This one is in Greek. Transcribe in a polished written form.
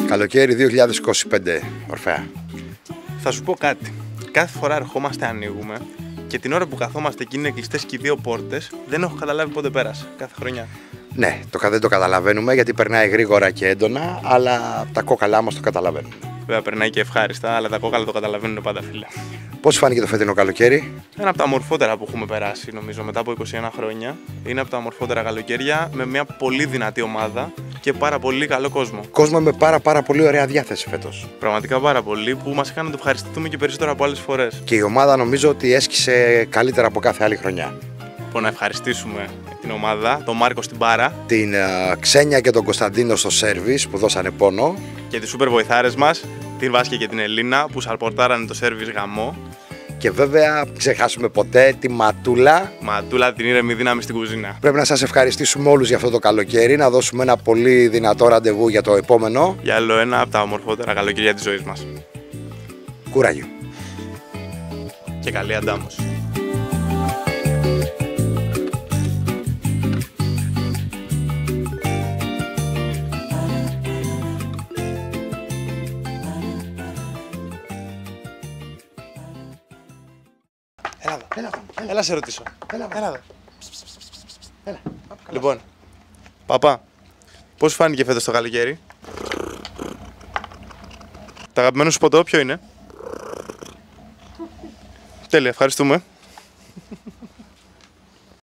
Καλοκαίρι 2025, Ορφέα. Θα σου πω κάτι. Κάθε φορά ερχόμαστε, ανοίγουμε και την ώρα που καθόμαστε εκεί είναι κλειστές και οι δύο πόρτες. Δεν έχω καταλάβει πότε πέρασε κάθε χρονιά. Ναι, δεν το καταλαβαίνουμε γιατί περνάει γρήγορα και έντονα, αλλά τα κόκαλά μας το καταλαβαίνουν. Βέβαια περνάει και ευχάριστα, αλλά τα κόκαλα το καταλαβαίνουν πάντα, φίλε. Πώς φάνηκε το φετινό καλοκαίρι? Ένα από τα ομορφότερα που έχουμε περάσει, νομίζω, μετά από 21 χρόνια. Είναι από τα ομορφότερα καλοκαίρια με μια πολύ δυνατή ομάδα και πάρα πολύ καλό κόσμο. Κόσμο με πάρα πολύ ωραία διάθεση φέτος. Πραγματικά πάρα πολύ που μας έκανε να το ευχαριστηθούμε και περισσότερο από άλλες φορές. Και η ομάδα νομίζω ότι έσκησε καλύτερα από κάθε άλλη χρονιά. Λοιπόν, να ευχαριστήσουμε την ομάδα, τον Μάρκο στην μπάρα, την Ξένια και τον Κωνσταντίνο στο σέρβις που δώσανε πόνο. Και τις σούπερ βοηθάρες μας, την Βάσκια και την Ελίνα που σαλπορτάρανε το σέρβις γαμό. Και βέβαια, ξεχάσουμε ποτέ τη Ματούλα. Ματούλα, την ήρεμη δύναμη στην κουζίνα. Πρέπει να σας ευχαριστήσουμε όλους για αυτό το καλοκαίρι, να δώσουμε ένα πολύ δυνατό ραντεβού για το επόμενο. Για άλλο ένα από τα ομορφότερα καλοκαίρια της ζωής μας. Κουράγιο. Και καλή αντάμωση. Έλα σε ρωτήσω. Έλα εδώ. Λοιπόν, παπά, πώς φάνηκε φέτος το καλοκαίρι? Το αγαπημένο σου ποτό ποιο είναι? Τέλεια, ευχαριστούμε.